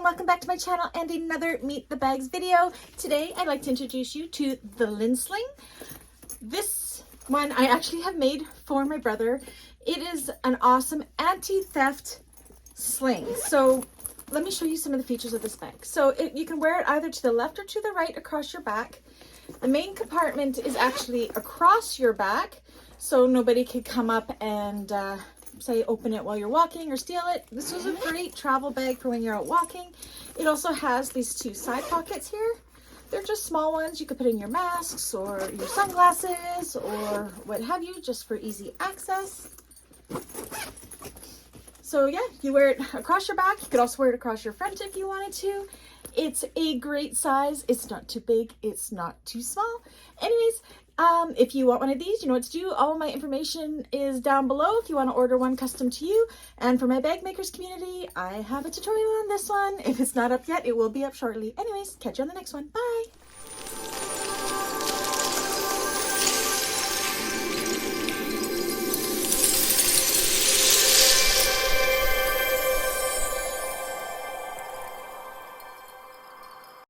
welcome back to my channel and another Meet the Bags video. Today I'd like to introduce you to the Lindsling. This one I actually have made for my brother. It is an awesome anti-theft sling. So let me show you some of the features of this bag. So you can wear it either to the left or to the right across your back. The main compartment is actually across your back, so nobody could come up and say open it while you're walking or steal it. This was a great travel bag for when you're out walking. It also has these two side pockets here. They're just small ones. You could put in your masks or your sunglasses or what have you, just for easy access. So yeah, you wear it across your back. You could also wear it across your front if you wanted to. It's a great size. It's not too big. It's not too small. Anyways, if you want one of these, you know what to do. All of my information is down below if you want to order one custom to you. And for my bag makers community, I have a tutorial on this one. If it's not up yet, it will be up shortly. Anyways, catch you on the next one. Bye.